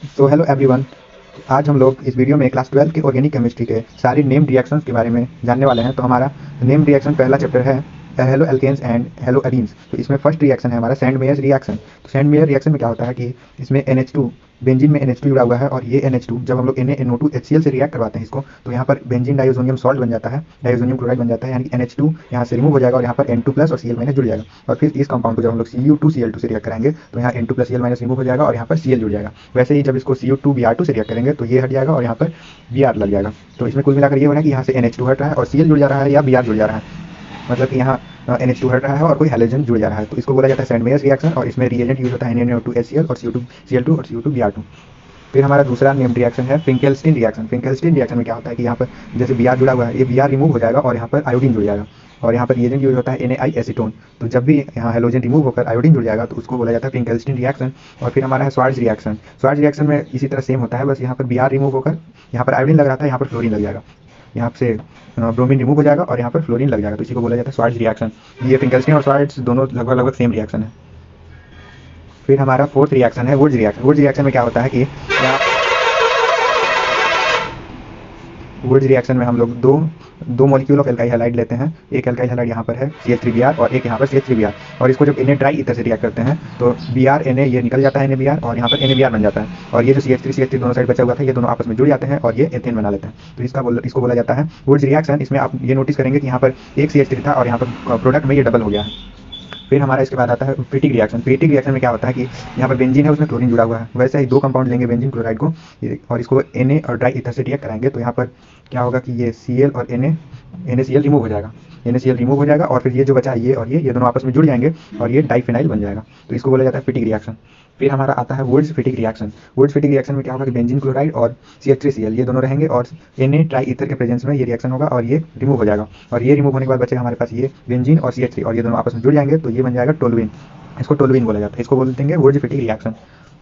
So hello everyone. आज हम लोग इस वीडियो में क्लास 12 के ऑर्गेनिक केमिस्ट्री के सारे नेम्ड रिएक्शंस के बारे में जानने वाले हैं। तो हमारा नेम्ड रिएक्शन पहला चैप्टर है हेलो एल्केन्स एंड हेलो एडीन्स। तो इसमें फर्स्ट रिएक्शन है हमारा सैंड मेयर रिएक्शन। तो सैंड मेयर रिएक्शन में क्या होता है कि इसमें NH2 बेंजीन में NH2 जुड़ा हुआ है, और ये NH2 जब हम लोग NaNO2 HCl से रिएक्ट करवाते हैं इसको, तो यहाँ पर बेंजीन डाइओजोनियम सॉल्ट बन जाता है, डाइओजोनियम क्लोराइड बन जाता है, यानी कि NH2 यहाँ से रिमूव हो जाएगा और यहाँ पर N2 प्लस और Cl माइनस जुड़ जाएगा। और फिर इस कंपाउंड को जब हम लोग Cu2Cl2 से रिएक्ट करेंगे तो यहाँ N2 plus Cl minus remove हो जाएगा और यहाँ पर Cl जुड़ जाएगा। वैसे ही जब इसको Cu2Br2 से रिएक्ट करेंगे तो ये हट जाएगा और यहाँ पर Br लग जाएगा। तो इसमें कुल मिलाकर ये हो रहा है कि यहाँ से NH2 हट रहा है और Cl जुड़ जा रहा है या Br जुड़ जा रहा है, मतलब कि यहाँ NH2 हट रहा है और कोई हैलोजन जुड़ जा रहा है। तो इसको बोला जाता है सैंड मेयर्स रिएक्शन, और इसमें रिएजेंट यूज होता है NaNO2 HCl और Cu2Cl2 और Cu2Br2। फिर हमारा दूसरा नेम्ड रिएक्शन है फिंकेल्स्टीन रिएक्शन। फिंकेल्स्टीन रिएक्शन में क्या होता है कि यहाँ पर जैसे Br जुड़ा हुआ है, ये Br रिमूव हो जाएगा और यहाँ पर आयोडीन जुड़ जाएगा, और यहाँ पर रिएजेंट यूज होता है NaI एसीटोन। तो जब भी यहाँ हैलोजन रिमूव होकर आयोडीन जुड़ जाएगा तो उसको बोला जाता है फिंकेल्स्टीन रिएक्शन। और फिर हमारा है स्वार्ट्ज रिएक्शन। स्वार्ट्ज रिएक्शन में इसी तरह सेम होता है, बस यहाँ पर Br रिमूव होकर यहाँ पर आयोडीन लग रहा था, यहाँ पर फ्लोरीन लग जाएगा, यहाँ से ब्रोमीन रिमूव हो जाएगा और यहाँ पर फ्लोरीन लग जाएगा। तो इसी को बोला जाता है स्वार्ट्ज रिएक्शन। ये फिंकेल्स्टीन और स्वार्ट्ज दोनों लगभग लगभग सेम रिएक्शन है। फिर हमारा फोर्थ रिएक्शन है वुड्स रिएक्शन। वुड्स रिएक्शन में क्या होता है कि वुड्स रिएक्शन में हम लोग दो मॉलिक्यूल ऑफ एल्काइल हैलाइड लेते हैं। एक एल्काइल हैलाइड यहाँ पर है CH3Br और एक यहाँ पर CH3Br, और इसको जब Na ड्राई ईथर से रिएक्ट करते हैं तो Br Na ये निकल जाता है NaBr और यहाँ पर NaBr बन जाता है, और ये जो CH3 दोनों साइड बचा हुआ था ये दोनों आपस में जुड़ जाते हैं और ये एथेन बना लेते हैं। तो इसको बोला जाता है वुड्स रिएक्शन। इसमें आप ये नोटिस करेंगे कि यहाँ पर एक CH3 था और यहाँ पर प्रोडक्ट में ये डबल हो गया है। फिर हमारा इसके बाद आता है प्रीटिक रिएक्शन। प्रीटिक रिएक्शन में क्या होता है कि यहाँ पर बेंजीन है, उसमें क्लोरीन जुड़ा हुआ है। वैसे ही दो कंपाउंड लेंगे बेंजीन क्लोराइड को और इसको Na और ड्राई ईथर से रिएक्ट कराएंगे तो यहाँ पर क्या होगा कि ये Cl और NaCl रिमूव हो जाएगा, NaCl रिमूव हो जाएगा, और फिर ये जो बचा है ये और ये दोनों आपस में जुड़ जाएंगे और ये डाइफिनाइल बन जाएगा। तो इसको बोला जाता है प्रीटिक रिएक्शन। फिर हमारा आता है Wurtz Fittig reaction. Wurtz Fittig reaction में क्या होगा कि बेंजीन क्लोराइड और CH3Cl ये दोनों रहेंगे और Na ट्राई ईथर के प्रेजेंस में ये रिएक्शन होगा और ये रिमूव हो जाएगा, और ये रिमूव होने के बाद बचेगा हमारे पास ये बेंजीन और CH3 और ये दोनों आपस में जुड़ जाएंगे तो ये बन जाएगा टोलुइन। इसको टोलुइन बोला जाता है, इसको बोलते हैं वुड्स फिटिक रिएक्शन।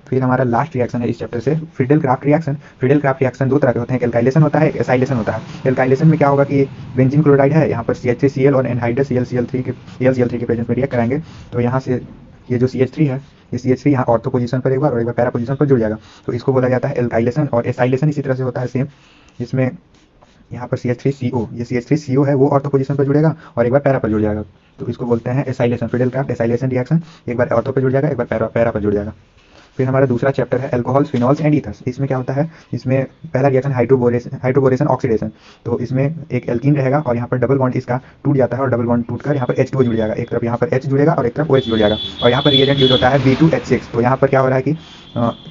फिर हमारा लास्ट रिएक्शन है इस चैप्टर से Friedel craft reaction. Friedel craft reaction दो तरह के होते हैं, एक एल्काइलेशन होता है, एक एसाइलेशन होता है। एल्काइलेशन में क्या होगा कि बेंजीन क्लोराइड है, यहाँ पर CH3Cl और एनहाइड्रस Cl Cl3 के प्रेजेंस में रिएक्ट कराएंगे तो यहाँ से ये जो CH3 है ये CH3 यहाँ ऑर्थो पोजीशन पर एक बार और एक बार पैरा पोजीशन पर जुड़ जाएगा। तो इसको बोला जाता है एल्काइलेशन। और एसाइलेशन इसी तरह से होता है सेम, इसमें यहाँ पर CH3CO, ये CH3CO है वो ऑर्थो पोजीशन पर जुड़ेगा और एक बार पैरा पर जुड़ जाएगा। तो इसको बोलते हैं acylation, Friedel Crafts acylation reaction. एक बार ऑर्थो पर जुड़ जाएगा, एक बार पैरा पर जुड़ जाएगा। फिर हमारा दूसरा चैप्टर है अल्कोहल्स फिनॉल्स एंड ईथर्स। इसमें क्या होता है, इसमें पहला रिएक्शन हाइड्रोबोरेशन ऑक्सीडेशन। तो इसमें एक एल्कीन रहेगा और यहाँ पर डबल बॉन्ड इसका टूट जाता है और डबल बॉन्ड टूटकर यहाँ पर H2O जुड़ जाएगा, एक तरफ यहाँ पर H जुड़ेगा और एक तरफ OH जुड़ जाएगा, और यहाँ पर रिएजेंट यूज होता है B2H6। तो यहाँ पर क्या हो रहा है कि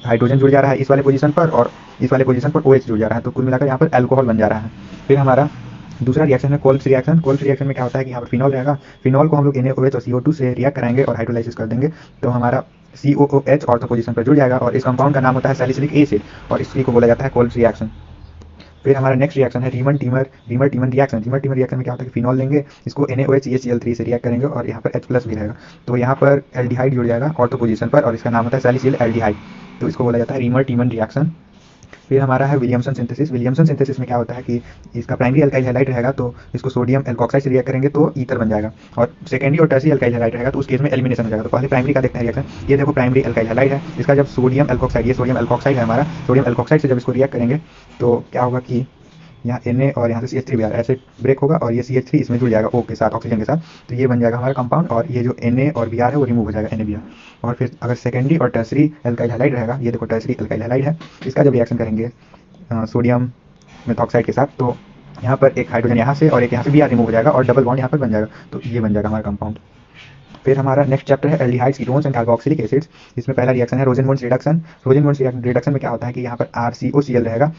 हाइड्रोजन जुड़ जा रहा है इस वाले पोजीशन पर और इस वाले पोजीशन पर OH जुड़ जा रहा है, तो कुल मिलाकर यहाँ पर अल्कोहल बन जा रहा है। फिर हमारा दूसरा रिएक्शन है कोल्ब्स रिएक्शन। कोल्ब्स रिएक्शन में क्या होता है कि यहाँ पर फिनॉल रहेगा, फिनॉल को हम लोग NaOH और CO2 से रिएक्ट कराएंगे और हाइड्रोलाइसिस कर देंगे तो हमारा COOH ऑर्थो पोजीशन पर जुड़ जाएगा, और इस कंपाउंड का नाम होता है सैलिसिलिक एसिड और इसी को बोला जाता है कोल्ब्स रिएक्शन। फिर हमारा नेक्स्ट रिएक्शन है रीमन टीमर रिएक्शन। रीमन टीमर रिएक्शन में क्या होता है कि फिनॉल लेंगे, इसको NaOH HCl3 से रिएक्ट करेंगे और यहाँ पर H प्लस भी रहेगा, तो यहाँ पर एल्डिहाइड जुड़ जाएगा ऑर्थो पोजीशन पर और इसका नाम होता है सैलिसिल एल्डिहाइड। तो इसको बोला जाता है रीमन टीमर रिएक्शन। फिर हमारा है विलियमसन सिंथेसिस। विलियमसन सिंथेसिस में क्या होता है कि इसका प्राइमरी अल्काइल हैलाइड रहेगा तो इसको सोडियम एल्कोक्साइड से रिएक्ट करेंगे तो ईथर बन जाएगा, और सेकेंडरी और टर्सरी अल्काइल हैलाइड रहेगा तो उस केस में एलिमिनेशन हो जाएगा। तो पहले प्राइमरी का देखते हैं रिएक्शन। ये देखो प्राइमरी अल्काइल हैलाइड है, इसका जब सोडियम एल्कोक्साइड, ये सोडियम एल्कोक्साइड है हमारा, सोडियम एल्कोक्साइड से जब इसको रिएक्ट करेंगे तो क्या होगा कि यहाँ Na और यहाँ से CH3Br ऐसे ब्रेक होगा और ये CH3 इसमें जुड़ जाएगा O के साथ, ऑक्सीजन के साथ, तो ये बन जाएगा हमारा कंपाउंड, और ये जो Na और Br है वो रिमूव हो जाएगा NaBr। और फिर अगर सेकेंडरी और टर्सरी अल्काइल हैलाइड रहेगा, ये देखो टर्सरी अल्काइल हैलाइड है, इसका जब रिएक्शन करेंगे सोडियम मेथॉक्साइड के साथ तो यहाँ पर एक हाइड्रोजन यहाँ से और एक यहाँ से Br रिमूव हो जाएगा और डबल बॉन्ड यहाँ पर बन जाएगा, तो ये बन जाएगा हमारा कंपाउंड। फिर हमारा नेक्स्ट चैप्टर है aldehydes ketones and carboxylic acids. इसमें पहला रिएक्शन है रोजेनबॉन्स रिडक्शन। रोजेनबॉन्स रिडक्शन में क्या होता है कि यहाँ पर RCOCl रहेगा,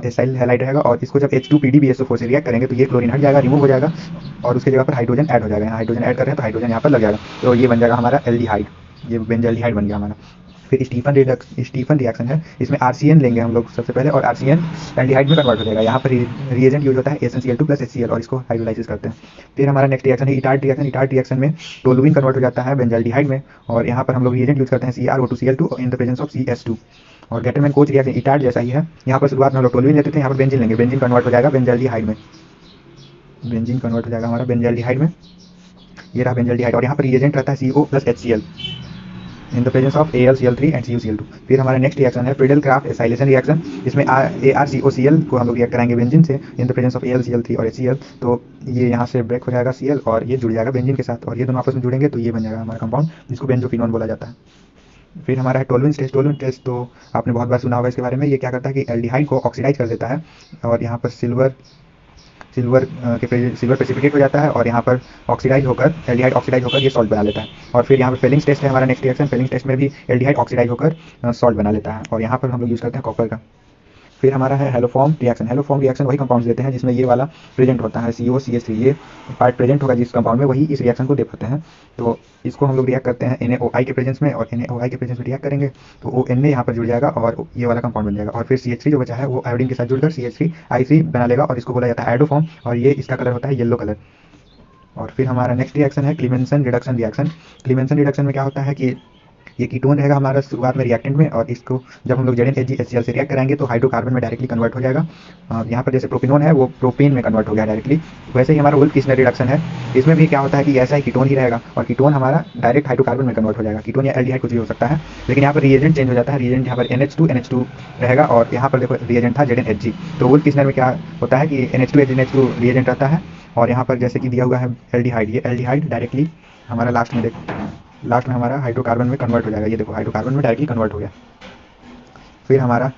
एसाइल हैलाइड रहेगा, और इसको जब H2PDBSO4 से रिएक्ट करेंगे तो ये क्लोरीन हट जाएगा, रिमूव हो जाएगा, और उसकी जगह पर हाइड्रोजन ऐड हो जाएगा। यहाँ हाइड्रोजन ऐड कर रहे हैं तो हाइड्रोजन यहाँ पर लग जाएगा, तो ये बन जाएगा हमारा एल्डिहाइड, ये बेंजल्डिहाइड बन गया हमारा। फिर स्टीफन रिएक्शन है, इसमें RCN लेंगे हम लोग सबसे पहले और RCN एल्डिहाइड में कन्वर्ट हो जाएगा। यहाँ पर रिएजेंट यूज होता है SnCl2 प्लस HCl और इसको हाइड्रोलाइसिस करते हैं। फिर हमारा नेक्स्ट रिएक्शन है इटार्ट रिएक्शन। इटार्ट रिएक्शन में टोलुइन कन्वर्ट हो जाता है बेंजल्डिहाइड में, और यहाँ पर हम लोग रिएजेंट यूज करते हैं CrO2Cl2 in the presence of CS2। और गेटरमैन कोच रिएक्शन इटार्ट जैसा ही है, यहाँ पर शुरुआत में हम लोग टोलुइन लेते थे, यहाँ पर बेंजीन लेंगे, बेंजीन कन्वर्ट हो जाएगा बेंजल्डिहाइड में, बेंजीन कन्वर्ट हो जाएगा हमारा बेंजल्डिहाइड में, ये रहा बेंजल्डिहाइड, और यहाँ पर रिएजेंट रहता है CO plus HCl, in the presence of AlCl3 and CuCl2। फिर हमारा नेक्स्ट रिएक्शन है फ्रीडल क्राफ्ट एसाइलेशन रिएक्शन। इसमें ArCOCl को हम लोग रिएक्ट कराएंगे बेंजीन से in the presence of AlCl3 और HCl। तो ये यहाँ से ब्रेक हो जाएगा Cl और ये जुड़ जाएगा बेंजीन के साथ और ये दोनों आपस में जुड़ेंगे तो ये बन जाएगा हमारा कंपाउंड जिसको बेंजोफिनोन बोला जाता है। फिर हमारा है टोलवेंस टेस्ट। टोलवेंस टेस्ट तो आपने बहुत बार सुना होगा इसके बारे में। ये क्या करता है कि एल्डिहाइड को ऑक्सीडाइज कर देता है और यहाँ पर सिल्वर प्रेसिपिटेट हो जाता है और यहाँ पर ऑक्सीडाइज होकर एल्डिहाइड ऑक्सीडाइज होकर ये सॉल्ट बना लेता है। और फिर यहाँ पर फेलिंग्स टेस्ट है हमारा नेक्स्ट रिएक्शन। फेलिंग्स टेस्ट में भी एल्डिहाइड ऑक्सीडाइज होकर सॉल्ट बना लेता है और यहाँ पर हम लोग यूज़ करते हैं कॉपर का। फिर हमारा है हेलोफॉर्म रिएक्शन। हेलोफॉर्म रिएक्शन वही कंपाउंड्स देते हैं जिसमें ये वाला प्रेजेंट होता है COCH3। ये पार्ट प्रेजेंट होगा जिस कंपाउंड में वही इस रिएक्शन को दे पाते हैं। तो इसको हम लोग रिएक्ट करते हैं NaOI के प्रेजेंस में और NaOI के प्रेजेंस में रिएक्ट करेंगे तो ONa यहाँ पर जुड़ जाएगा और ये वाला कंपाउंड बन जाएगा। और फिर CH3 जो बचा है वो आयोडीन के साथ जुड़कर CH3I3 बना लेगा और इसको बोला जाता है आयोडोफॉर्म और ये इसका कलर होता है येलो कलर। और फिर हमारा नेक्स्ट रिएक्शन है क्लीमेंसन रिडक्शन रिएक्शन। क्लीमेंसन रिडक्शन में क्या होता है कि ये कीटोन रहेगा हमारा शुरुआत में रिएक्टेंट में और इसको जब हम लोग ZnHgHCl से रिएक्ट कराएंगे तो हाइड्रोकार्बन में डायरेक्टली कन्वर्ट हो जाएगा। यहाँ पर जैसे प्रोपिनोन है वो प्रोपेन में कन्वर्ट हो गया डायरेक्टली। वैसे ही हमारा वुल्फ-किस्नर रिडक्शन है। इसमें भी क्या होता है कि ऐसा ही कीटोन ही रहेगा और कीटोन हमारा डायरेक्ट हाइड्रोकार्बन में कन्वर्ट हो जाएगा। कीटोन या एल्डिहाइड कुछ भी हो सकता है लेकिन यहाँ पर रिएजेंट चेंज हो जाता है। रिएजेंट यहाँ पर NH2 रहेगा और यहाँ पर देखो रिएजेंट था ZnHg। तो वुल्फ-किस्नर में क्या होता है कि NH2 रिएजेंट रहता है और यहाँ पर जैसे कि दिया हुआ है एल्डिहाइड। ये एल्डिहाइड डायरेक्टली हमारा लास्ट में हमारा हाइड्रोकार्बन में कन्वर्ट हो जाएगा। ये देखो हाइड्रोकार्बन में डायरेक्टली कन्वर्ट हो गया। फिर हमारा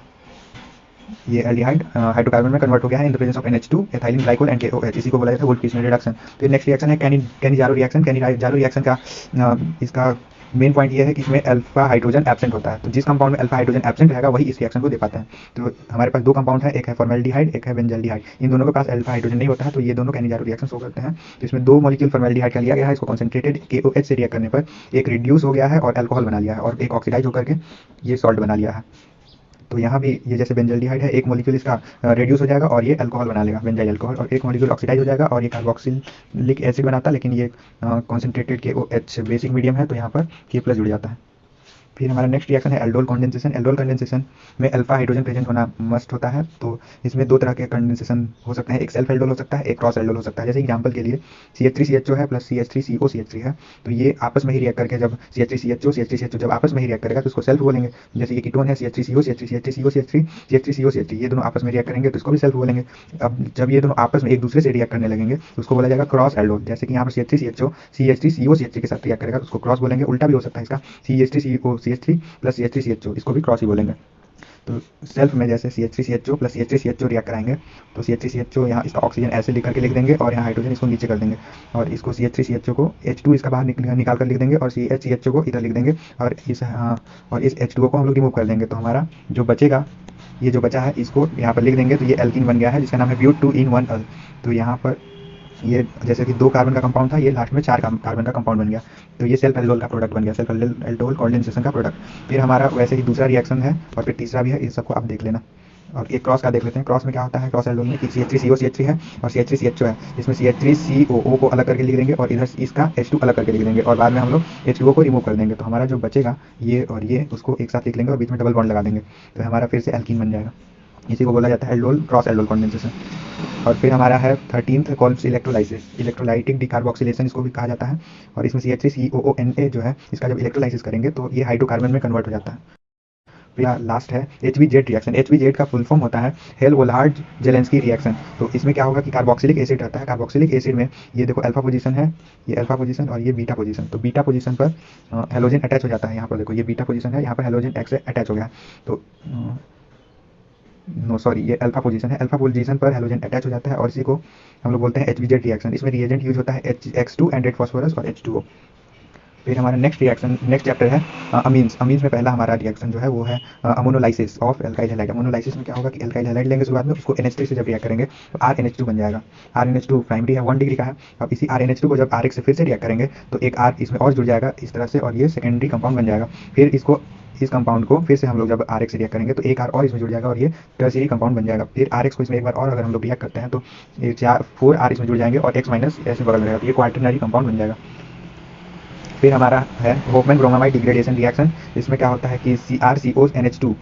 ये एल्डिहाइड हाइड्रोकार्बन में कन्वर्ट हो गया है in the presence of NH2 ethylene glycol and KOH। इसी को बोला जाता है वुल्फ-किस्नर रिडक्शन। फिर नेक्स्ट रिएक्शन है कैनिजारो रिएक्शन। कैनिजारो रिएक्शन का इसका मेन पॉइंट ये है कि इसमें अल्फा हाइड्रोजन एब्सेंट होता है। तो जिस कंपाउंड में अल्फा हाइड्रोजन एब्सेंट रहेगा वही इस रिएक्शन को दे पाता है। तो हमारे पास दो कंपाउंड है, एक है फॉर्मेल्डिहाइड एक है बेंजल्डिहाइड। इन दोनों के पास अल्फा हाइड्रोजन नहीं होता है तो ये दोनों कैनिजारो रिएक्शन शो करते हैं। तो इसमें दो मॉलिक्यूल फॉर्मेल्डिहाइड का लिया गया है, इसको कॉन्सेंट्रेटेड KOH से रिएक्ट करने पर एक रिड्यूस हो गया है और अल्कोहल बना लिया है और एक ऑक्सीडाइज होकर के ये सॉल्ट बना लिया है। तो यहाँ भी ये जैसे बेंजल्डिहाइड है, एक मॉलिक्यूल इसका रिड्यूस हो जाएगा और ये अल्कोहल बना लेगा बेंजाइल अल्कोहल, और एक मॉलिक्यूल ऑक्सीडाइज हो जाएगा और ये कार्बोक्सिलिक एसिड बनाता है लेकिन ये कॉन्सेंट्रेटेड KOH बेसिक मीडियम है तो यहाँ पर K+ जुड़ जाता है। फिर हमारा नेक्स्ट रिएक्शन है एल्डोल कंडेंसेशन। एल्डोल कंडेंसेशन में अल्फा हाइड्रोजन प्रेजेंट होना मस्ट होता है। तो इसमें दो तरह के कंडेंसेशन हो सकते हैं, एक सेल्फ एल्डोल हो सकता है, एक क्रॉस एल्डोल हो सकता है। जैसे एग्जांपल के लिए CH3CHO है प्लस CH3COCH3 है तो ये आपस में ही रिएक्ट करके जब CH3CHO जब आपस में ही रिएक्ट करेगा तो उसको सेल्फ बोलेंगे। जैसे ये कीटोन है CH3CO CH3COCH3 ये दोनों आपस में रिएक्ट करेंगे तो इसको भी सेल्फ बोलेंगे। अब जब ये दोनों आपस में एक दूसरे से रिएक्ट करने लगेंगे तो उसको बोला जाएगा क्रॉस एल्डोल। जैसे कि यहाँ पर CH3CHO CH3COCH3 के साथ रिएक्ट करेगा तो उसको क्रॉस बोलेंगे। उल्टा भी हो सकता है इसका CH3COCH3 प्लस CH3CHO इसको भी क्रॉस ही बोलेंगे। तो सेल्फ में जैसे CH3CHO प्लस CH3CHO रिएक्ट कराएंगे तो CH3CHO यहाँ इसका ऑक्सीजन ऐसे लिख करके लिख देंगे और यहाँ हाइड्रोजन इसको नीचे कर देंगे और इसको CH3CHO को H2 इसका बाहर निकाल कर लिख देंगे और CHCHO को इधर लिख देंगे और इस H2O को हम लोग रिमूव कर देंगे। तो हमारा जो बचेगा ये जो बचा है इसको यहाँ पर लिख देंगे तो ये एल्कीन बन गया है जिसका नाम है ब्यूट-2-इन-1-अल। तो यहाँ पर ये जैसे कि 2 कार्बन का कंपाउंड था ये लास्ट में 4 कार्बन का कंपाउंड बन गया तो ये सेल्फ एल्डोल का प्रोडक्ट बन गया, सेल्फ एल्डोल कंडेंसेशन का प्रोडक्ट। फिर हमारा वैसे ही दूसरा रिएक्शन है और फिर तीसरा भी है, इस सबको आप देख लेना। और एक क्रॉस का देख लेते हैं। क्रॉस में क्या होता है, क्रॉस एल्डोल में CH3COCH3 है और CH3CHO है, इसमें CH3COO को अलग करके लिख देंगे और इधर इसका H2 अलग करके लिख देंगे और बाद में हम लोग H2O को रिमूव कर देंगे। तो हमारा जो बचेगा ये और ये उसको एक साथ लिख लेंगे और बीच में डबल बॉन्ड लगा देंगे तो हमारा फिर से एल्कीन बन जाएगा। इसी को बोला जाता है एल्डोल क्रॉस एल्डोल कंडेंसेशन। और फिर हमारा है 13th कॉल्प्स इलेक्ट्रोलाइसिस, इलेक्ट्रोलाइटिक डिकार्बोक्सिलेशन इसको भी कहा जाता है। और इसमें CH3COONA जो है इसका जब इलेक्ट्रोलाइसिस करेंगे तो ये हाइड्रोकार्बन में कन्वर्ट हो जाता है। फिर लास्ट है HBZ रिएक्शन। HBZ का फुल फॉर्म होता है हेल-वोल्हार्ड-जेलेंस्की रिएक्शन। तो इसमें क्या होगा कि कार्बोक्सिलिक एसिड रहता है, कार्बोक्सिलिक एसिड में ये देखो अल्फा पोजीशन है, ये अल्फा पोजीशन और ये बीटा पोजीशन। तो बीटा पोजीशन पर हेलोजन अटैच हो जाता है। यहाँ पर देखो ये बीटा पोजीशन है, यहाँ पर हेलोजन X से अटैच हो गया तो ये अल्फा पोजीशन है, अल्फा पोजीशन पर हेलोजन अटैच हो जाता है और इसी को हम लोग बोलते हैं HBZ रिएक्शन। इसमें रिएजेंट यूज होता है X2 एंड रेड फास्फोरस और H2O। फिर हमारा नेक्स्ट चैप्टर है अमीन्स। अमीन्स में पहला हमारा रिएक्शन जो है वो है ammonolysis of alkyl halide. Ammonolysis में क्या होगा कि एल्काइल हैलाइड लेंगे शुरुआत में, उसको NH3 से जब रिएक्ट करेंगे तो RNH2 बन जाएगा। RNH2 प्राइमरी है, 1 डिग्री का है। अब इसी RNH2 को जब RX से फिर से रिएक्ट करेंगे तो एक R इसमें और जुड़ जाएगा इस तरह से और ये सेकेंडरी कंपाउंड बन जाएगा। फिर इस कंपाउंड को फिर से हम लोग जब RX से रिएक्ट करेंगे तो एक R और इसमें जुड़ जाएगा और ये टर्शियरी कंपाउंड बन जाएगा। फिर RX को इसमें एक बार और अगर हम लोग रिएक्ट करते हैं तो 4 R इसमें जुड़ जाएंगे और X- ऐसे बगल में रहेगा तो ये क्वाटरनरी कंपाउंड बन जाएगा। फिर हमारा है होफमैन ब्रोमामाइड डिग्रेडेशन रिएक्शन। इसमें क्या होता है कि CrCONH2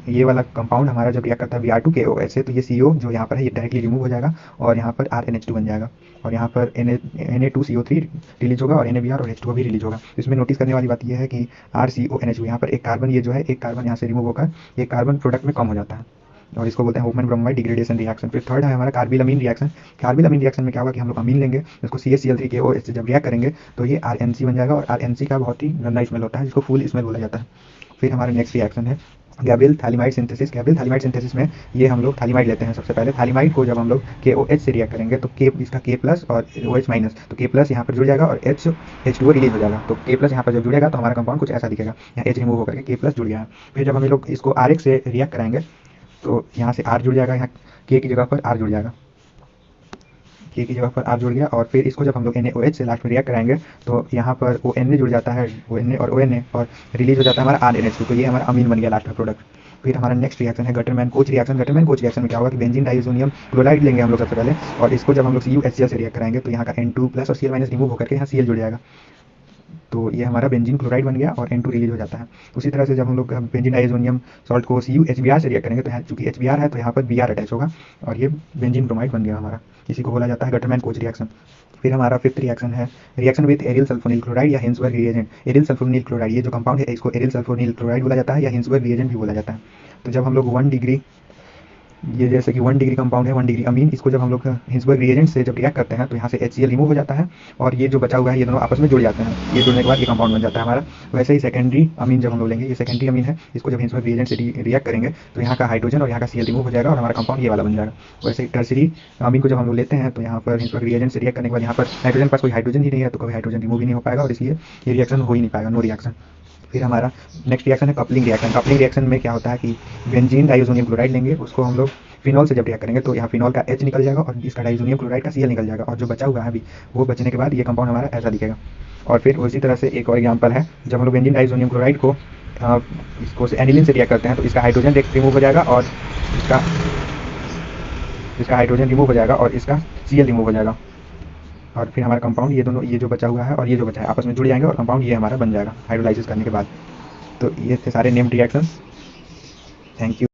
ये वाला कंपाउंड हमारा जब रिएक्ट करता है Br2KOH से, तो ये CO जो यहाँ पर है ये डायरेक्टली रिमूव हो जाएगा और यहाँ पर RNH2 बन जाएगा और यहाँ पर Na2CO3 रिलीज होगा और NaBr और H2O भी रिलीज होगा। इसमें नोटिस करने वाली बात यह है कि RCONH2 यहाँ पर एक कार्बन, ये जो है एक कार्बन यहाँ से रिमूव होकर एक कार्बन प्रोडक्ट में कम हो जाता है और इसको बोलते हैं होफमैन ब्रोमामाइड डिग्रेडेशन रिएक्शन। फिर थर्ड है हमारा कार्बिलामीन रिएक्शन। कार्बिलामीन रिएक्शन में क्या होगा कि हम लोग अमीन लेंगे, उसको CaCl3KOH से जब रिएक्ट करेंगे तो ये RNC बन जाएगा और RNC का बहुत ही गंदा स्मेल होता है जिसको फुल स्मेल बोला जाता है। फिर हमारा नेक्स्ट रिएक्शन है गैब्रियल थालिमाइड सिंथेसिस। गैब्रियल थालिमाइड सिंथेसिस में ये हम लोग थालिमाइड लेते हैं। सबसे पहले थालिमाइड को जब हम लोग KOH से रिएक्ट करेंगे तो इसका K+ और OH माइनस, तो K+ यहाँ पर जुड़ जाएगा और H2O रिलीज हो जाएगा। तो K+ यहाँ पर जब जुड़ेगा तो हमारा कंपाउंड कुछ ऐसा दिखेगा, यहाँ H रिमूव होकर के K+ जुड़ गया है। फिर जब हम लोग इसको RX से रिएक्ट कराएंगे तो यहाँ से R जुड़ जाएगा, यहाँ K की जगह पर R जुड़ जाएगा, K की जगह पर R जुड़ गया। और फिर इसको जब हम लोग NaOH से लास्ट में रिएक्ट कराएंगे तो यहाँ पर ONA जुड़ जाता है, ONA और ONA, और रिलीज हो जाता है हमारा RNH2, तो ये हमारा अमीन बन गया लास्ट का प्रोडक्ट। फिर हमारा नेक्स्ट रिएक्शन है गटरमैन-कोच रिएक्शन। गटरमैन-कोच रिएक्शन में क्या होगा कि बेंजीन डाइसोनियम क्लोराइड लेंगे हम लोग सबसे पहले और इसको जब हम लोग CuHCl से रिएक्ट कराएंगे तो यहाँ का N2+ और Cl- रिमूव होकर के यहाँ Cl जुड़ जाएगा, तो ये हमारा बेंजीन क्लोराइड बन गया और N2 रिलीज हो जाता है। उसी तरह से जब हम लोग बेंजीन डाइसोनियम सॉल्ट को CuHBr से रिएक्ट करेंगे तो यहाँ चूंकि HBr है तो यहाँ पर Br अटैच होगा और ये बेंजीन ब्रोमाइड बन गया हमारा। इसी को बोला जाता है गटरमैन-कोच रिएक्शन। फिर हमारा फिफ्थ रिएक्शन है reaction with aryl sulfonyl chloride या Hinsberg reagent. Aryl sulfonyl chloride ये जो कंपाउंड है इसको एरिल सल्फोनिल क्लोराइड बोला जाता है या हिंसबर्ग रिएजेंट भी बोला जाता है। तो जब हम लोग 1 डिग्री, ये जैसे कि 1 डिग्री कंपाउंड है 1 डिग्री अमीन, इसको जब हम लोग हिंसबर्ग रिएजेंट से जब रिएक्ट करते हैं तो यहाँ से HCl रिमूव हो जाता है और ये जो बचा हुआ है ये दोनों आपस में जुड़ जाते हैं। ये जुड़ने के बाद ये कंपाउंड बन जाता है हमारा। वैसे ही सेकेंडरी अमीन जब हम लोग लेंगे, ये सेकेंडरी अमीन है, इसको जब हिंसबर्ग रिएजेंट से रिएक्ट करेंगे तो यहाँ का हाइड्रोजन और यहाँ का Cl रिमूव हो जाएगा और हमारा कंपाउंड ये वाला बन जाएगा। वैसे ही टर्सरी अमीन को जब हम लोग लेते हैं तो यहाँ पर हिंसबर्ग रिएजेंट से रिएक्ट करने के बाद यहाँ पर नाइट्रोजन पास कोई हाइड्रोजन ही नहीं है तो कभी हाइड्रोजन रिमूव ही नहीं हो पाएगा और इसलिए ये रिएक्शन हो ही नहीं पाएगा, नो रिएक्शन। फिर हमारा नेक्स्ट रिएक्शन है कपलिंग रिएक्शन। कपलिंग रिएक्शन में क्या होता है कि बेंजीन डाइसोनियम क्लोराइड लेंगे, उसको हम लोग फिनॉल से जब रिएक्ट करेंगे तो यहाँ फिनॉल का H निकल जाएगा और इसका डाइसोनियम क्लोराइड का Cl निकल जाएगा और जो बचा हुआ है अभी वो बचने के बाद ये कंपाउंड हमारा ऐसा दिखेगा। और फिर उसी तरह से एक और एग्जांपल है जब हम लोग बेंजीन डाइसोनियम क्लोराइड को इसको से एनिलीन से रिएक्ट करते हैं तो इसका हाइड्रोजन रिमूव हो जाएगा और इसका हाइड्रोजन रिमूव हो जाएगा और इसका Cl रिमूव हो जाएगा और फिर हमारा कंपाउंड ये दोनों, ये जो बचा हुआ है और ये जो बचा है आपस में जुड़ जाएंगे और कंपाउंड ये हमारा बन जाएगा हाइड्रोलाइसिस करने के बाद। तो ये थे सारे नेम्ड रिएक्शंस। Thank you.